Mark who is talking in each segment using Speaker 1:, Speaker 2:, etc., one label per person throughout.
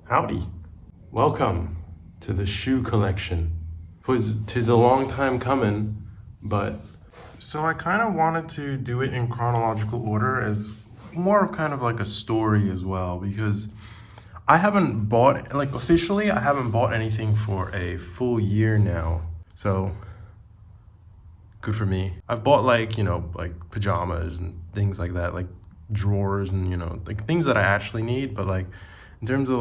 Speaker 1: Howdy. Welcome to the shoe collection. 'Tis a long time coming, but so I kind of wanted to do it in chronological order as more of kind of like a story as well, because I haven't bought, like officially, I haven't bought anything for a full year now. So good for me. I've bought like, like pajamas and things like that, like drawers and, like things that I actually need, but like in terms of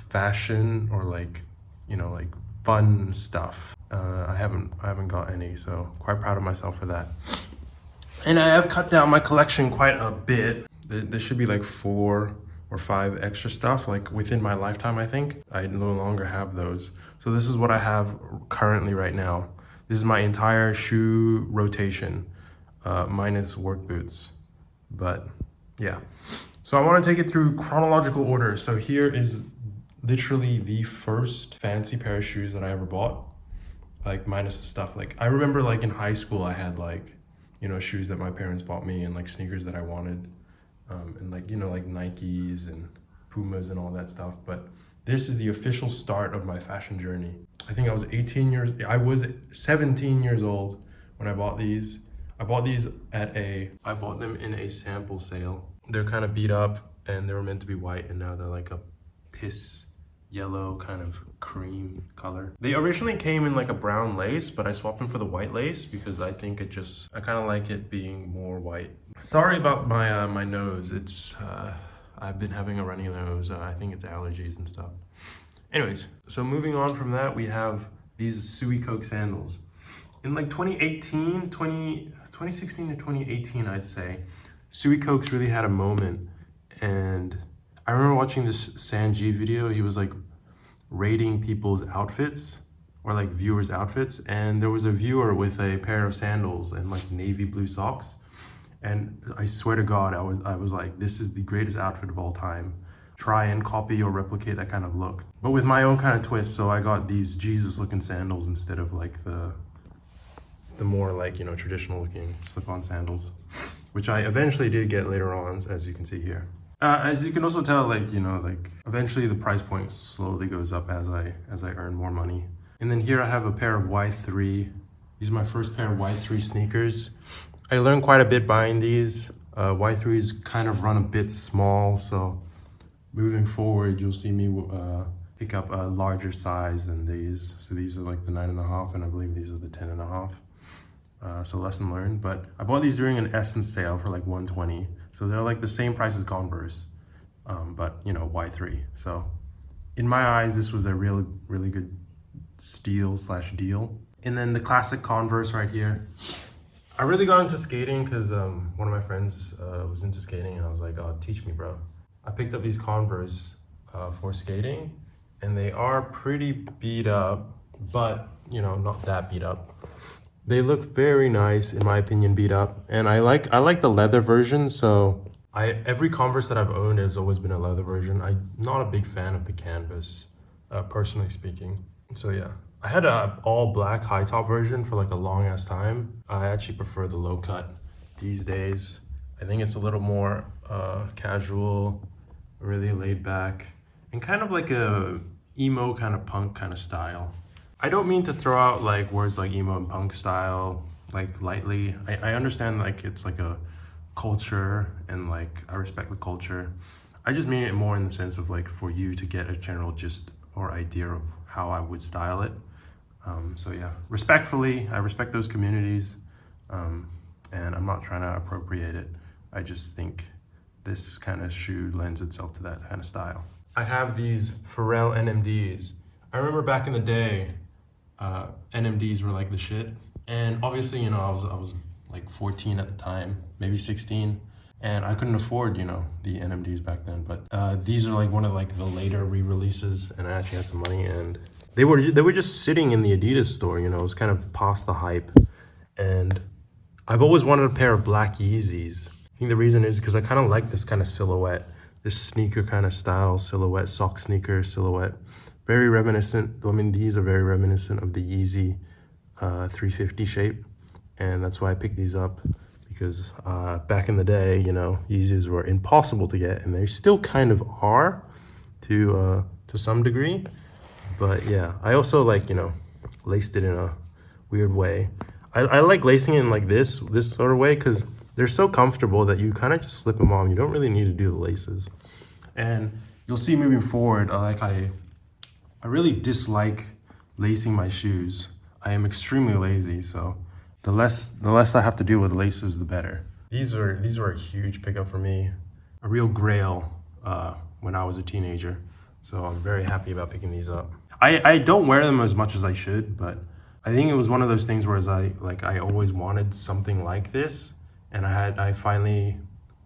Speaker 1: fashion or like, like fun stuff, I haven't got any, so quite proud of myself for that. And I have cut down my collection quite a bit. There should be like 4 or 5 extra stuff like within my lifetime. I think I no longer have those. So this is what I have currently right now. This is my entire shoe rotation, minus work boots. But yeah, so I want to take it through chronological order. So here is literally the first fancy pair of shoes that I ever bought, like minus the stuff. Like I remember like in high school I had like, shoes that my parents bought me and like sneakers that I wanted, and like, like Nikes and Pumas and all that stuff. But this is the official start of my fashion journey. I think I was 17 years old when I bought these. I bought them in a sample sale. They're kind of beat up and they were meant to be white, and now they're like a piss yellow kind of cream color. They originally came in like a brown lace, but I swapped them for the white lace because I think I kind of like it being more white. Sorry about my my nose. It's I've been having a runny nose. I think it's allergies and stuff. Anyways, so moving on from that, we have these Suey Coke sandals. In like 2016 to 2018, I'd say, Suey Cokes really had a moment. And I remember watching this Sanjeev video. He was like rating people's outfits, or like viewers' outfits. And there was a viewer with a pair of sandals and like navy blue socks. And I swear to God, I was like, this is the greatest outfit of all time. Try and copy or replicate that kind of look, but with my own kind of twist. So I got these Jesus looking sandals instead of like the more like, traditional looking slip-on sandals, which I eventually did get later on, as you can see here. As you can also tell, like, like eventually the price point slowly goes up as I earn more money. And then here I have a pair of Y3. These are my first pair of Y3 sneakers. I learned quite a bit buying these. Y3s kind of run a bit small, so moving forward, you'll see me pick up a larger size than these. So these are like the 9.5, and I believe these are the 10.5. So lesson learned. But I bought these during an Essence sale for like $120. So they're like the same price as Converse, but Y3. So in my eyes, this was a really good steal/deal. And then the classic Converse right here. I really got into skating because one of my friends was into skating, and I was like, oh, teach me, bro. I picked up these Converse for skating, and they are pretty beat up, but not that beat up. They look very nice, in my opinion, beat up, and I like the leather version. So every Converse that I've owned has always been a leather version. I'm not a big fan of the canvas, personally speaking. So yeah, I had a all black high top version for like a long ass time. I actually prefer the low cut these days. I think it's a little more casual, really laid back, and kind of like a emo kind of punk kind of style. I don't mean to throw out like words like emo and punk style like lightly. I understand like it's like a culture, and like I respect the culture. I just mean it more in the sense of like for you to get a general gist or idea of how I would style it. So yeah, respectfully, I respect those communities, and I'm not trying to appropriate it. I just think this kind of shoe lends itself to that kind of style. I have these Pharrell NMDs. I remember back in the day, NMDs were like the shit. And obviously, I was like 14 at the time, maybe 16. And I couldn't afford, the NMDs back then. But these are like one of like the later re-releases, and I actually had some money, and they were just sitting in the Adidas store, it was kind of past the hype. And I've always wanted a pair of black Yeezys. I think the reason is because I kind of like this kind of silhouette, this sneaker kind of style silhouette, sock sneaker silhouette. Very reminiscent. I mean, these are very reminiscent of the Yeezy 350 shape, and that's why I picked these up, because back in the day, Yeezys were impossible to get, and they still kind of are. to some degree. But yeah, I also like, you know, laced it in a weird way. I like lacing it in like this sort of way because they're so comfortable that you kind of just slip them on. You don't really need to do the laces. And you'll see moving forward, I really dislike lacing my shoes. I am extremely lazy, so the less I have to deal with laces, the better. These were a huge pickup for me, a real grail when I was a teenager. So I'm very happy about picking these up. I don't wear them as much as I should, but I think it was one of those things where I always wanted something like this, and I finally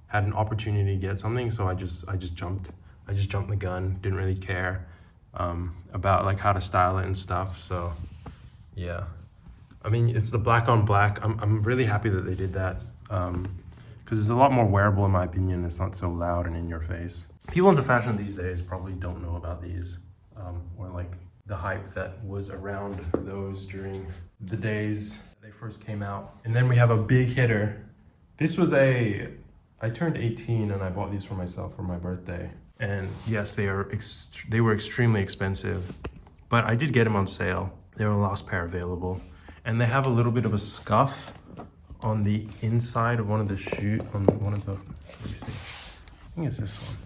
Speaker 1: had an opportunity to get something, so I just jumped the gun. Didn't really care about like how to style it and stuff. So yeah, I mean, it's the black on black. I'm really happy that they did that because it's a lot more wearable in my opinion. It's not so loud and in your face. People into fashion these days probably don't know about these or like the hype that was around those during the days they first came out. And then we have a big hitter. This was I turned 18 and I bought these for myself for my birthday. And yes, they were extremely expensive, but I did get them on sale. They were the last pair available. And they have a little bit of a scuff on the inside of one of the let me see. I think it's this one.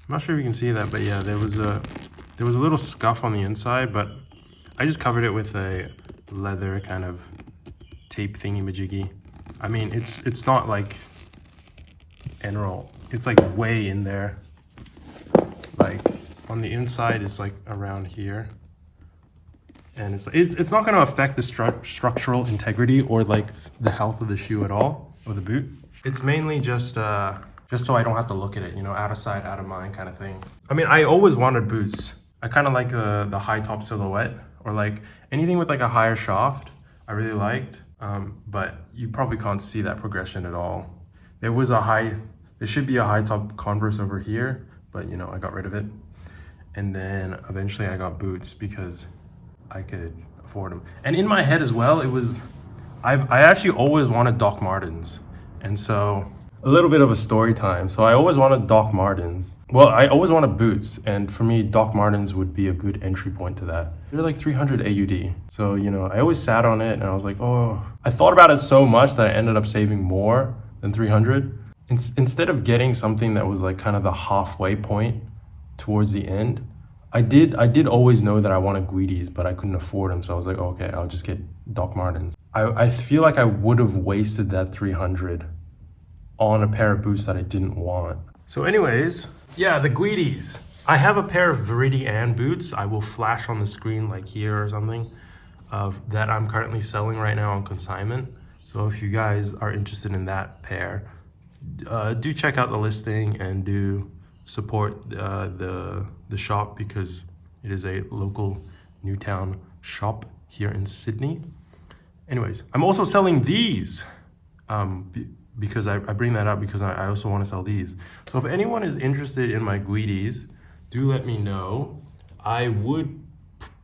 Speaker 1: I'm not sure if you can see that, but yeah, there was a little scuff on the inside, but I just covered it with a leather kind of tape thingy-majiggy. I mean, it's not like emerald. It's like way in there. Like on the inside, it's like around here, and it's not going to affect the structural integrity or like the health of the shoe at all, or the boot. It's mainly just so I don't have to look at it, you know, out of sight, out of mind kind of thing. I mean, I always wanted boots. I kind of like the high top silhouette, or like anything with like a higher shaft. I really liked, but you probably can't see that progression at all. There should be a high top Converse over here, but you know, I got rid of it. And then eventually I got boots because I could afford them. And in my head as well, I actually always wanted Doc Martens. And so a little bit of a story time. So I always wanted Doc Martens. Well, I always wanted boots, and for me, Doc Martens would be a good entry point to that. They're like 300 AUD. So, you know, I always sat on it and I was like, oh, I thought about it so much that I ended up saving more than 300. Instead of getting something that was like kind of the halfway point towards the end, I did always know that I wanted Guidis, but I couldn't afford them. So I was like, oh, okay, I'll just get Doc Martens. I feel like I would have wasted that 300 on a pair of boots that I didn't want. So anyways, yeah, the Guidis. I have a pair of Viridian boots. I will flash on the screen like here or something that I'm currently selling right now on consignment. So if you guys are interested in that pair, do check out the listing and do support the shop because it is a local Newtown shop here in Sydney. Anyways, I'm also selling these because I bring that up because I also want to sell these. So if anyone is interested in my Guidis, do let me know. I would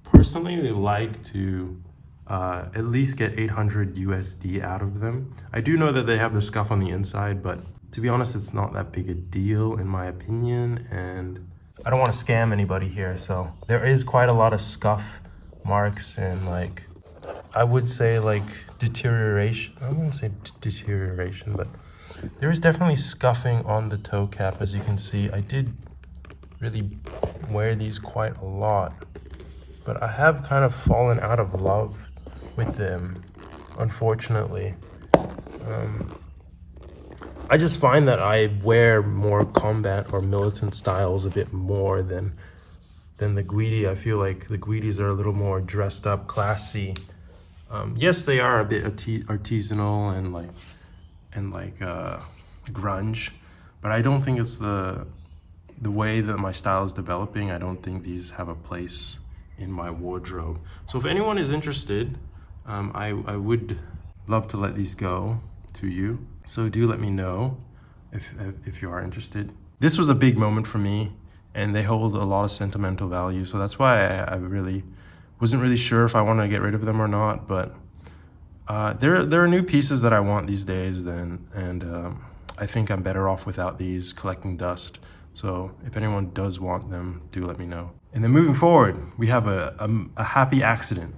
Speaker 1: personally like to at least get 800 USD out of them. I do know that they have the scuff on the inside, but to be honest, it's not that big a deal in my opinion, and I don't want to scam anybody here. So there is quite a lot of scuff marks and like, I would say like deterioration. I wouldn't say deterioration, but there is definitely scuffing on the toe cap. As you can see, I did really wear these quite a lot, but I have kind of fallen out of love with them, unfortunately. I just find that I wear more combat or militant styles a bit more than the Guidi. I feel like the Guidis are a little more dressed up, classy. Yes, they are a bit artisanal and like grunge, but I don't think it's the way that my style is developing. I don't think these have a place in my wardrobe. So if anyone is interested, I would love to let these go to you. So do let me know if you are interested. This was a big moment for me, and they hold a lot of sentimental value. So that's why I really wasn't really sure if I wanted to get rid of them or not. But there are new pieces that I want these days, and I think I'm better off without these collecting dust. So if anyone does want them, do let me know. And then moving forward, we have a happy accident.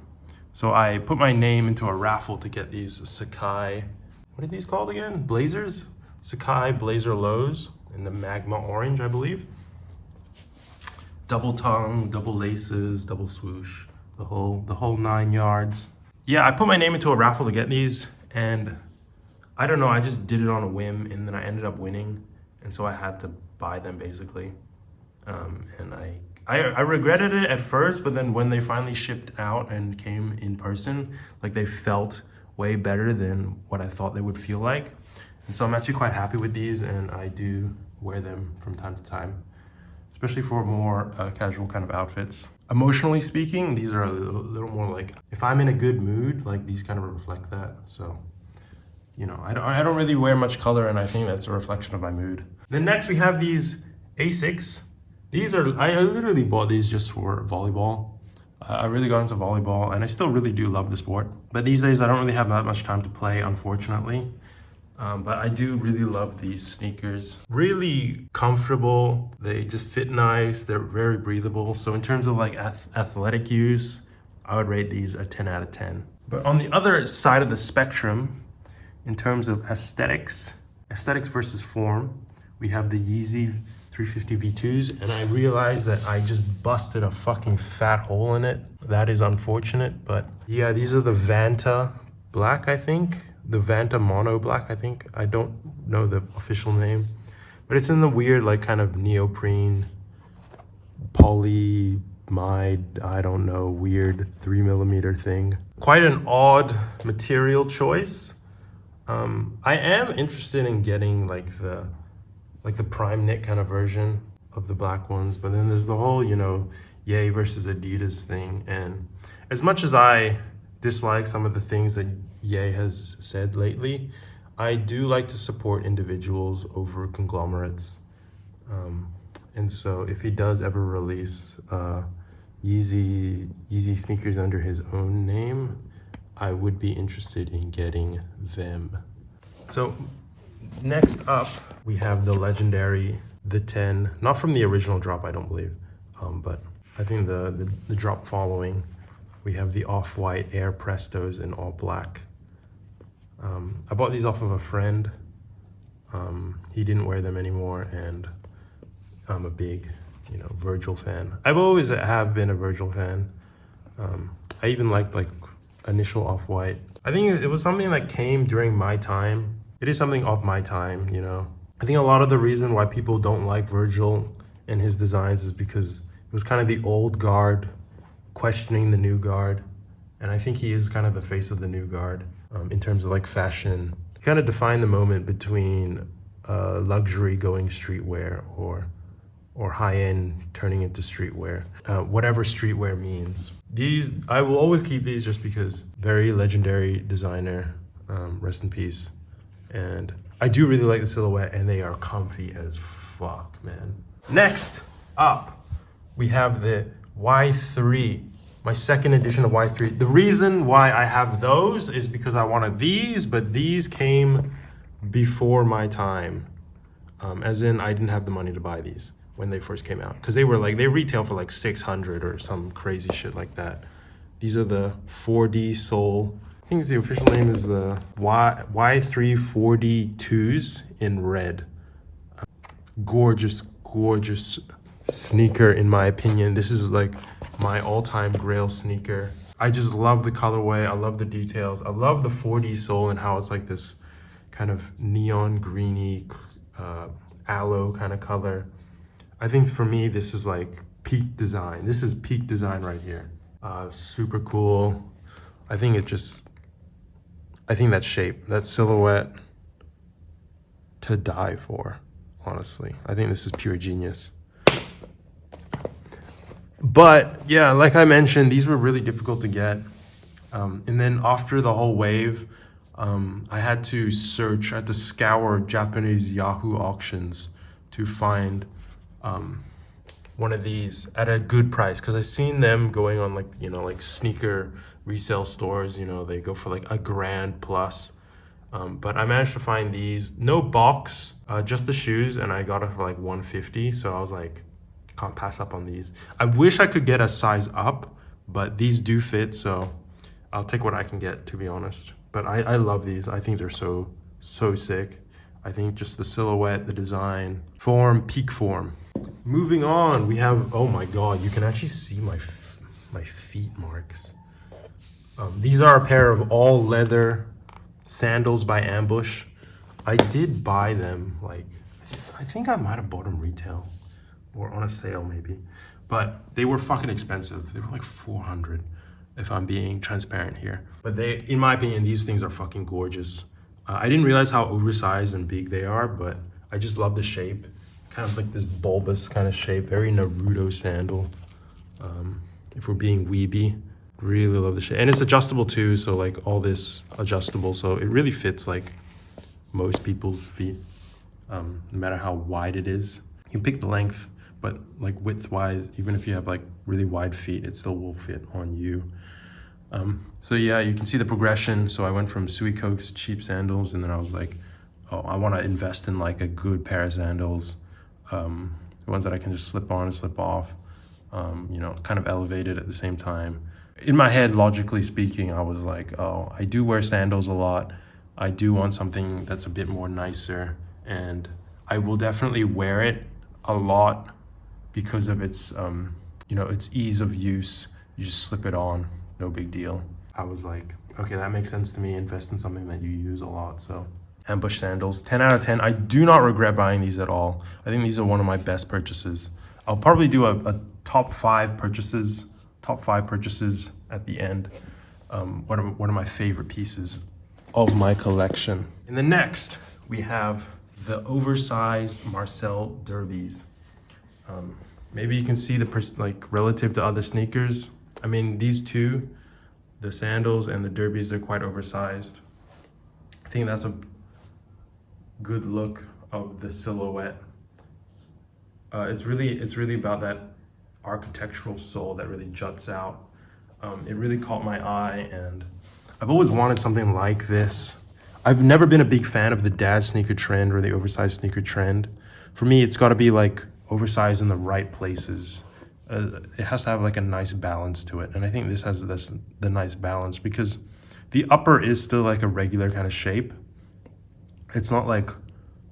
Speaker 1: So I put my name into a raffle to get these Sakai, what are these called again? Blazers? Sakai Blazer Lows in the Magma Orange, I believe. Double tongue, double laces, double swoosh, the whole 9 yards. Yeah, I put my name into a raffle to get these, and I don't know, I just did it on a whim, and then I ended up winning, and so I had to buy them basically. And I regretted it at first, but then when they finally shipped out and came in person, like they felt way better than what I thought they would feel like. And so I'm actually quite happy with these, and I do wear them from time to time, especially for more casual kind of outfits. Emotionally speaking, these are a little more like, if I'm in a good mood, like these kind of reflect that. So, you know, I don't really wear much color, and I think that's a reflection of my mood. Then next we have these Asics. These are, I literally bought these just for volleyball. I really got into volleyball, and I still really do love the sport. But these days I don't really have that much time to play, unfortunately. But I do really love these sneakers. Really comfortable, they just fit nice, they're very breathable. So in terms of like athletic use, I would rate these a 10 out of 10. But on the other side of the spectrum, in terms of aesthetics versus form, we have the Yeezy 350 V2s, and I realized that I just busted a fucking fat hole in it. That is unfortunate, but yeah, these are the Vanta Black, I think. The Vanta Mono Black, I think. I don't know the official name, but it's in the weird, like, kind of neoprene, polyamide, I don't know, weird 3mm thing. Quite an odd material choice. I am interested in getting like the prime knit kind of version of the black ones, but then there's the whole, you know, Ye versus Adidas thing. And as much as I dislike some of the things that Ye has said lately, I do like to support individuals over conglomerates. And so if he does ever release Yeezy sneakers under his own name, I would be interested in getting them. So next up, we have the legendary The 10, not from the original drop, I don't believe, but I think the drop following. We have the off-white Air Prestos in all black. I bought these off of a friend. He didn't wear them anymore, and I'm a big, you know, Virgil fan. I've always have been a Virgil fan. I even liked like initial off-white. I think it was something that came during my time. It is something of my time, you know. I think a lot of the reason why people don't like Virgil and his designs is because it was kind of the old guard questioning the new guard. And I think he is kind of the face of the new guard in terms of like fashion. He kind of defined the moment between luxury going streetwear or high-end turning into streetwear, whatever streetwear means. These, I will always keep these just because very legendary designer, rest in peace. And I do really like the silhouette, and they are comfy as fuck, man. Next up, we have the Y3, my second edition of Y3. The reason why I have those is because I wanted these, but these came before my time. As in, I didn't have the money to buy these when they first came out, because they were like, they retail for like 600 or some crazy shit like that. These are the 4D sole. I think the official name is the Y3 4D2s in red. Gorgeous, gorgeous sneaker in my opinion. This is like my all-time grail sneaker. I just love the colorway. I love the details. I love the 4D sole and how it's like this kind of neon greeny aloe kind of color. I think for me, this is like peak design. This is peak design right here. Super cool. I think that shape, that silhouette, to die for, honestly. I think this is pure genius. But yeah, like I mentioned, these were really difficult to get. And then after the whole wave, I had to scour Japanese Yahoo auctions to find one of these at a good price, because I've seen them going on like, you know, like sneaker resale stores, you know, they go for like $1,000 plus. But I managed to find these, no box, just the shoes, and I got it for like 150. So I was like, can't pass up on these. I wish I could get a size up, but these do fit, so I'll take what I can get, to be honest. But I love these. I think they're so sick. I think just the silhouette, the design, form, peak form. Moving on, we have, oh my God, you can actually see my feet marks. These are a pair of all leather sandals by Ambush. I did buy them, like, I think I might have bought them retail or on a sale maybe, but they were fucking expensive. They were like 400 if I'm being transparent here. But they, in my opinion, these things are fucking gorgeous. I didn't realize how oversized and big they are, but I just love the shape. Kind of like this bulbous kind of shape, very Naruto sandal. If we're being weeby. Really love the shape, and it's adjustable too, so like all this adjustable, so it really fits like most people's feet, no matter how wide it is. You can pick the length, but like width wise, even if you have like really wide feet, it still will fit on you. So yeah, you can see the progression. So I went from Sui Coke's cheap sandals, and then I was like, oh, I want to invest in like a good pair of sandals, the ones that I can just slip on and slip off, you know, kind of elevated at the same time. In my head, logically speaking, I was like, oh, I do wear sandals a lot. I do want something that's a bit more nicer, and I will definitely wear it a lot because of its, you know, its ease of use. You just slip it on, no big deal. I was like, okay, that makes sense to me. Invest in something that you use a lot. So Ambush sandals, 10 out of 10. I do not regret buying these at all. I think these are one of my best purchases. I'll probably do a top 5 purchases at the end. One of my favorite pieces of my collection. And then next, we have the oversized Marcel Derbies. Maybe you can see the like relative to other sneakers. I mean, these two, the sandals and the derbies, they're quite oversized. I think that's a good look of the silhouette. It's really about that architectural soul that really juts out. It really caught my eye, and I've always wanted something like this. I've never been a big fan of the dad sneaker trend or the oversized sneaker trend. For me, it's got to be like oversized in the right places. It has to have like a nice balance to it, and I think this has the nice balance because the upper is still like a regular kind of shape. It's not like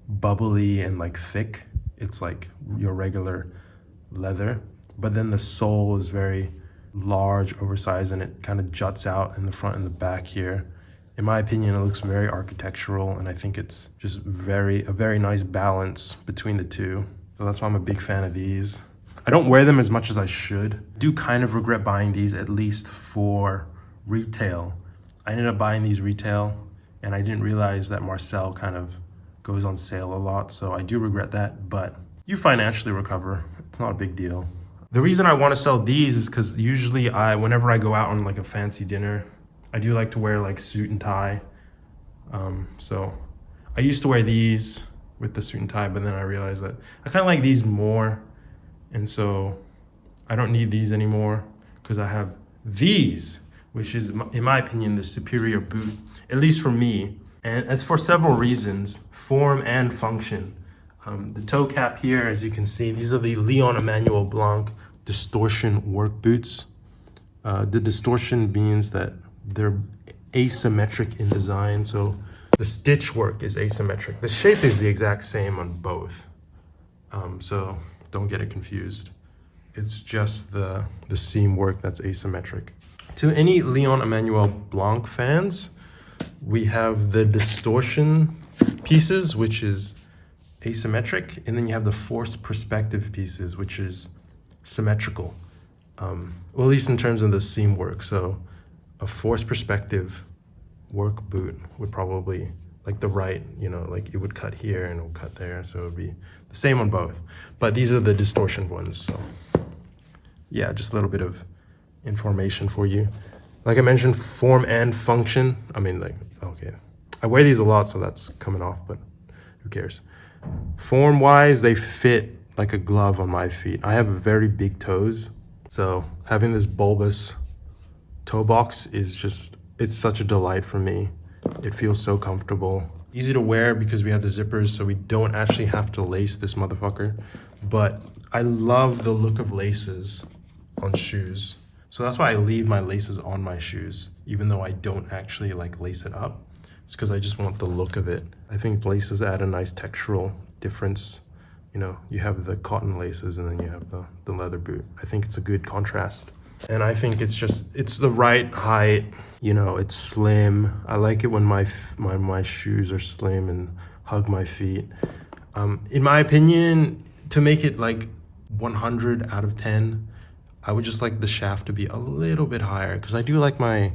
Speaker 1: bubbly and like thick. It's like your regular leather, but then the sole is very large, oversized, and it kind of juts out in the front and the back here. In my opinion, it looks very architectural, and I think it's just a very nice balance between the two. So that's why I'm a big fan of these. I don't wear them as much as I should. I do kind of regret buying these, at least for retail. I ended up buying these retail, and I didn't realize that Marcel kind of goes on sale a lot, so I do regret that, but you financially recover. It's not a big deal. The reason I want to sell these is because usually whenever I go out on like a fancy dinner, I do like to wear like suit and tie. So I used to wear these with the suit and tie, but then I realized that I kind of like these more. And so I don't need these anymore because I have these, which is, in my opinion, the superior boot, at least for me. And it's for several reasons, form and function. The toe cap here, as you can see, these are the Emanuel Blanc distortion work boots. The distortion means that they're asymmetric in design, so the stitch work is asymmetric. The shape is the exact same on both, so don't get it confused. It's just the seam work that's asymmetric. To any Emanuel Blanc fans, we have the distortion pieces, which is asymmetric, and then you have the forced perspective pieces, which is symmetrical. Well, at least in terms of the seam work. So a forced perspective work boot would probably, like the right, you know, like it would cut here and it would cut there, so it would be the same on both. But these are the distortion ones, so yeah, just a little bit of information for you. Like I mentioned, form and function. I mean, like, okay, I wear these a lot, so that's coming off, but who cares? Form-wise, they fit like a glove on my feet. I have very big toes, so having this bulbous toe box is just, it's such a delight for me. It feels so comfortable. Easy to wear because we have the zippers, so we don't actually have to lace this motherfucker. But I love the look of laces on shoes. So that's why I leave my laces on my shoes, even though I don't actually like lace it up. It's because I just want the look of it. I think laces add a nice textural difference. You know, you have the cotton laces and then you have the leather boot. I think it's a good contrast. And I think it's the right height. You know, it's slim. I like it when my shoes are slim and hug my feet. In my opinion, to make it like 100 out of 10, I would just like the shaft to be a little bit higher because I do like my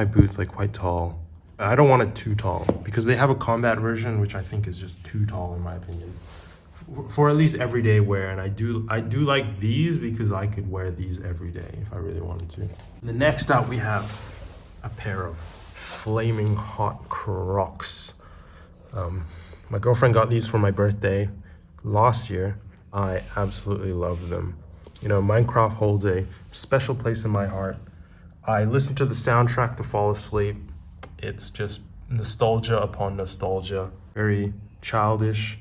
Speaker 1: boots like quite tall. I don't want it too tall because they have a combat version which I think is just too tall in my opinion. For at least everyday wear, and I do like these because I could wear these every day if I really wanted to. The next up we have a pair of flaming hot Crocs. My girlfriend got these for my birthday last year. I absolutely love them. You know, Minecraft holds a special place in my heart. I listen to the soundtrack to fall asleep. It's just nostalgia upon nostalgia. Very childish,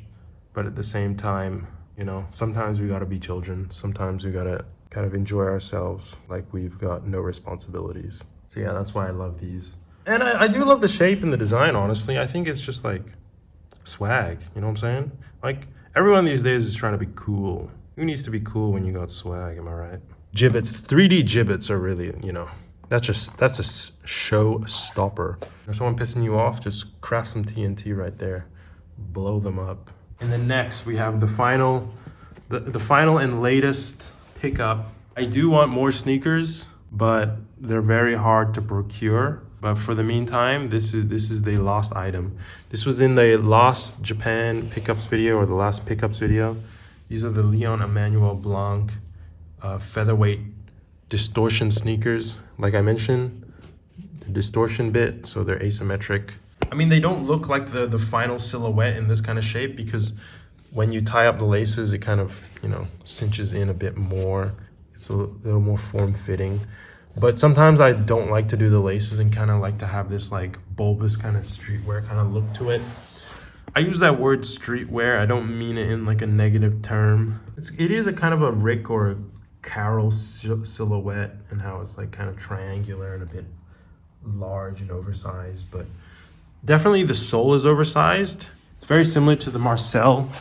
Speaker 1: but at the same time, you know, sometimes we gotta be children. Sometimes we gotta kind of enjoy ourselves like we've got no responsibilities. So yeah, that's why I love these. And I do love the shape and the design, honestly. I think it's just like swag, you know what I'm saying? Like, everyone these days is trying to be cool. Who needs to be cool when you got swag, am I right? Gibbets, 3D gibbets are really, you know, that's a show stopper. If someone pissing you off, just craft some TNT right there. Blow them up. And then next we have the final and latest pickup. I do want more sneakers, but they're very hard to procure. But for the meantime, this is the last item. This was in the last Japan pickups video or the last pickups video. These are the Emanuel Blanc featherweight distortion sneakers. Like I mentioned, the distortion bit, so they're asymmetric. I mean, they don't look like the final silhouette in this kind of shape because when you tie up the laces, it kind of, you know, cinches in a bit more. It's a little more form-fitting. But sometimes I don't like to do the laces and kind of like to have this like bulbous kind of streetwear kind of look to it. I use that word streetwear. I don't mean it in like a negative term. It is a kind of a Rick or a Carol silhouette and how it's like kind of triangular and a bit large and oversized, but definitely the sole is oversized. It's very similar to the Marcel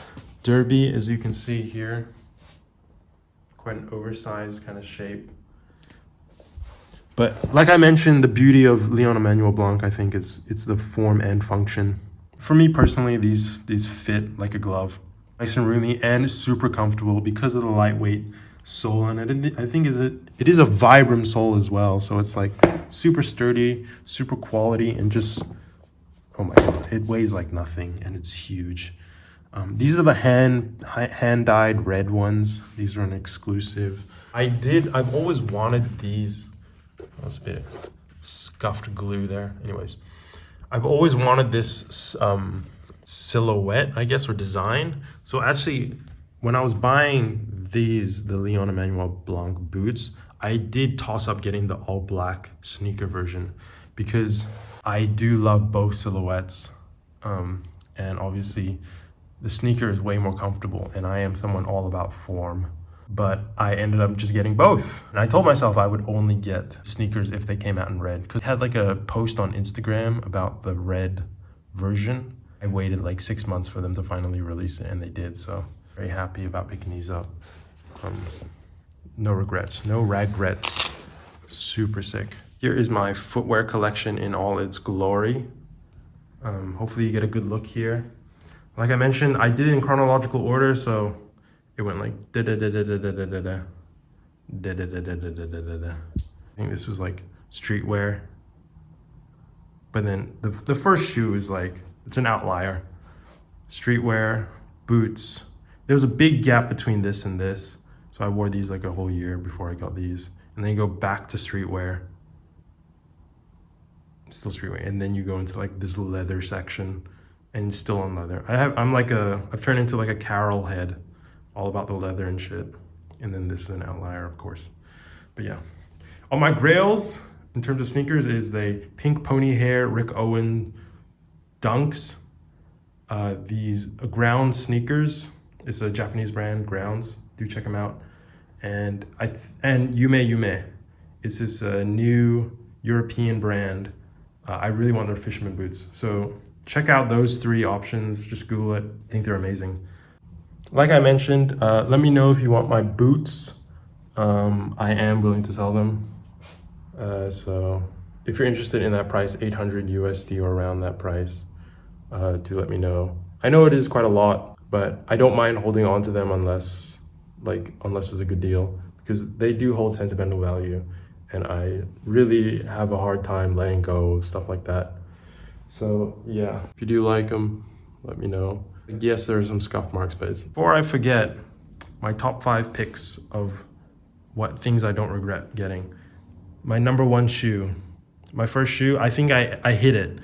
Speaker 1: Derby, as you can see here. Quite an oversized kind of shape. But like I mentioned, the beauty of Emanuel Blanc, I think, is it's the form and function. For me personally, these fit like a glove. Nice and roomy and super comfortable because of the lightweight sole. And I think it is a Vibram sole as well. So it's like super sturdy, super quality, and just, oh my God, it weighs like nothing and it's huge. These are the hand-dyed red ones. These are an exclusive. I've always wanted these. That's a bit of scuffed glue there. Anyways, I've always wanted this silhouette, I guess, or design. So actually, when I was buying the Emanuel Blanc boots, I did toss up getting the all black sneaker version because I do love both silhouettes. And obviously the sneaker is way more comfortable and I am someone all about form. But I ended up just getting both. And I told myself I would only get sneakers if they came out in red. Because I had like a post on Instagram about the red version. I waited like 6 months for them to finally release it, and they did. So very happy about picking these up. No regrets, no regrets. Super sick. Here is my footwear collection in all its glory. Hopefully you get a good look here. Like I mentioned, I did it in chronological order, so it went like da da da da da da da da da da da da da da da da. I think this was like streetwear. But then the first shoe is like, it's an outlier. Streetwear, boots. There was a big gap between this and this. So I wore these like a whole year before I got these. And then you go back to streetwear. Still streetwear. And then you go into like this leather section and still on leather. I've turned into like a Carol head. All about the leather and shit. And then this is an outlier, of course. But yeah. On my grails, in terms of sneakers is the pink pony hair Rick Owen Dunks. These ground sneakers. It's a Japanese brand, Grounds. Do check them out. And Yume. It's this new European brand. I really want their fisherman boots. So check out those 3 options. Just Google it. I think they're amazing. Like I mentioned, let me know if you want my boots. I am willing to sell them. So if you're interested in that price, 800 USD or around that price, do let me know. I know it is quite a lot, but I don't mind holding on to them unless it's a good deal, because they do hold sentimental value, and I really have a hard time letting go of stuff like that. So yeah, if you do like them, let me know. Yes, there are some scuff marks, but it's... Before I forget, my top 5 picks of what things I don't regret getting. My number 1 shoe, my first shoe, I think I hit it.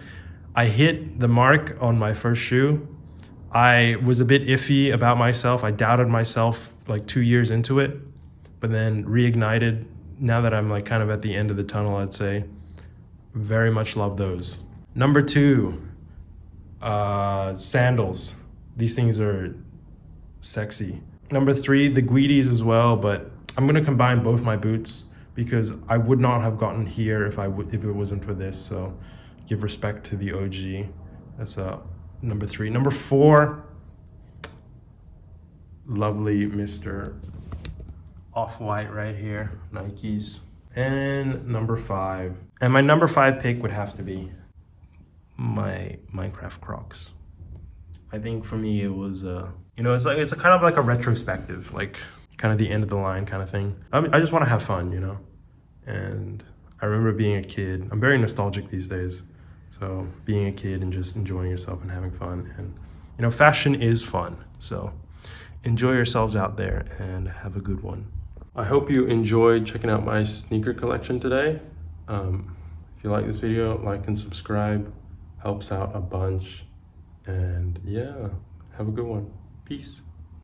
Speaker 1: I hit the mark on my first shoe. I was a bit iffy about myself. I doubted myself like 2 years into it, but then reignited. Now that I'm like kind of at the end of the tunnel, I'd say very much love those. Number 2, sandals. These things are sexy. Number 3, the Guidis as well, but I'm gonna combine both my boots because I would not have gotten here if it wasn't for this. So give respect to the OG. That's number 3. Number 4, lovely Mr. Off-White right here, Nikes. And number 5. And my number 5 pick would have to be my Minecraft Crocs. I think for me it was, it's a kind of like a retrospective, like kind of the end of the line kind of thing. I just want to have fun, And I remember being a kid. I'm very nostalgic these days. So being a kid and just enjoying yourself and having fun. And, fashion is fun. So enjoy yourselves out there and have a good one. I hope you enjoyed checking out my sneaker collection today. If you like this video, like and subscribe. Helps out a bunch. And yeah, have a good one. Peace.